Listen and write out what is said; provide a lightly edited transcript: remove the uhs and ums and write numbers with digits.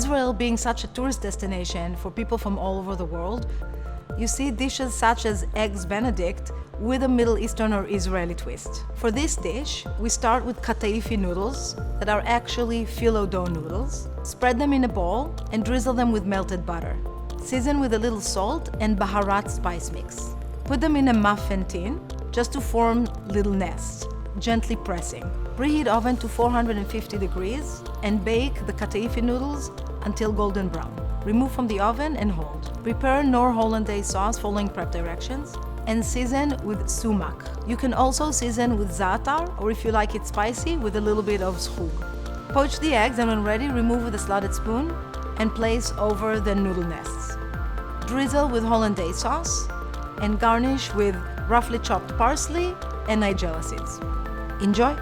Israel being such a tourist destination for people from all over the world, you see dishes such as Eggs Benedict with a Middle Eastern or Israeli twist. For this dish, we start with kataifi noodles that are actually phyllo dough noodles. Spread them in a bowl and drizzle them with melted butter. Season with a little salt and baharat spice mix. Put them in a muffin tin just to form little nests, gently pressing. Preheat oven to 450 degrees and bake the kataifi noodles until golden brown. Remove from the oven and hold. Prepare Knorr Hollandaise sauce following prep directions and season with sumac. You can also season with za'atar, or if you like it spicy, with a little bit of zhug. Poach the eggs and when ready, remove with a slotted spoon and place over the noodle nests. Drizzle with hollandaise sauce and garnish with roughly chopped parsley and nigella seeds. Enjoy!